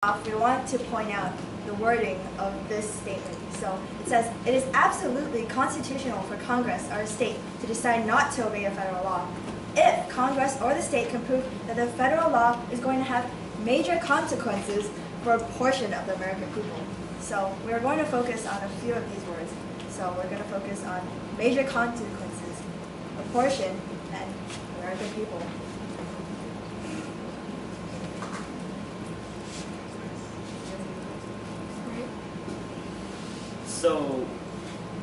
We want to point out the wording of this statement. So it says, it is absolutely constitutional for Congress or a state to decide not to obey a federal law if Congress or the state can prove that the federal law is going to have major consequences for a portion of the American people. So we're going to focus on a few of these words. So we're going to focus on major consequences, a portion, and American people. So,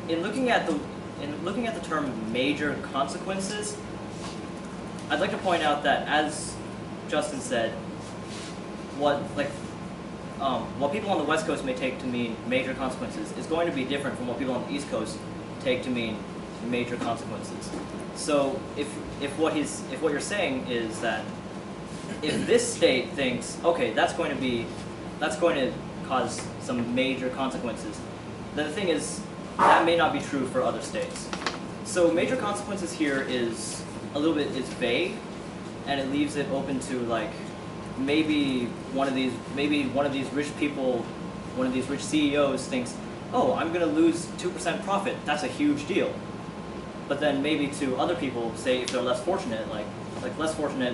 in looking at the term major consequences, I'd like to point out that, as Justin said, what people on the West Coast may take to mean major consequences is going to be different from what people on the East Coast take to mean major consequences. So, if what you're saying is that if this state thinks, okay, that's going to cause some major consequences, then the thing is, that may not be true for other states. So major consequences here is a little bit vague, and it leaves it open to maybe one of these rich people, one of these rich CEOs thinks, oh, I'm going to lose 2% profit. That's a huge deal. But then maybe to other people, say if they're less fortunate,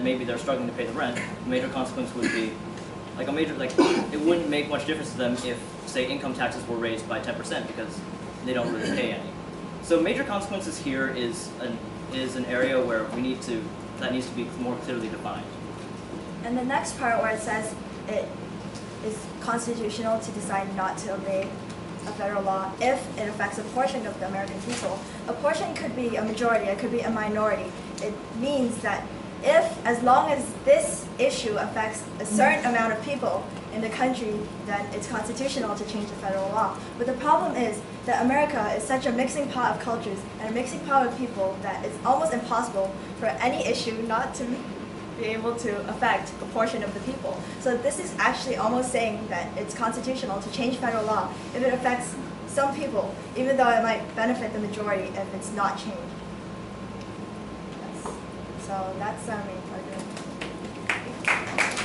maybe they're struggling to pay the rent. A major consequence would be it wouldn't make much difference to them if, say, income taxes were raised by 10% because they don't really pay any. So major consequences here is an area where that needs to be more clearly defined. And the next part where it says it is constitutional to decide not to obey a federal law if it affects a portion of the American people. A portion could be a majority, it could be a minority. It means that as long as this issue affects a certain amount of people in the country, then it's constitutional to change the federal law. But the problem is that America is such a mixing pot of cultures and a mixing pot of people that it's almost impossible for any issue not to be able to affect a portion of the people. So this is actually almost saying that it's constitutional to change federal law if it affects some people, even though it might benefit the majority if it's not changed. So that's our main part of it.